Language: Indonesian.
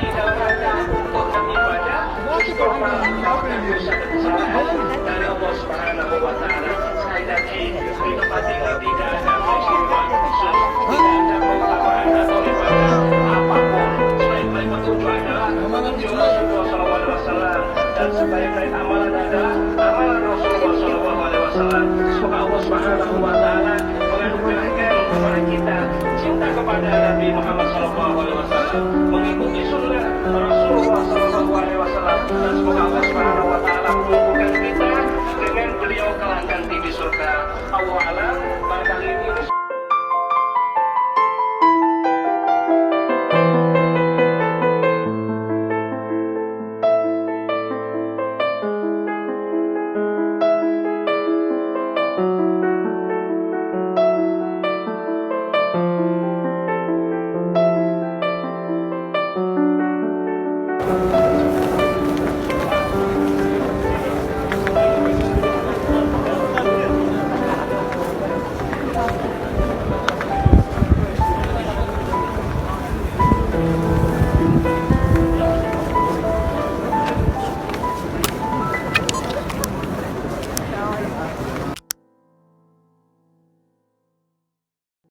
idamanya untuk beribadah, istighfar, memohon dosa dan kesalahan dari Allah Subhanahu wa Ta'ala. Sekali lagi, hidup hati tidak ada kehidupan khusus, tidak ada keutamaan atau ibadah apapun selain petunjuk adalah petunjuk Rasulullah SAW, dan sebaik-baik amalan adalah amalan Rasulullah SAW. Semoga Allah Subhanahu wa Ta'ala menganugerahkan kepada kita cinta kepada Nabi Muhammad SAW.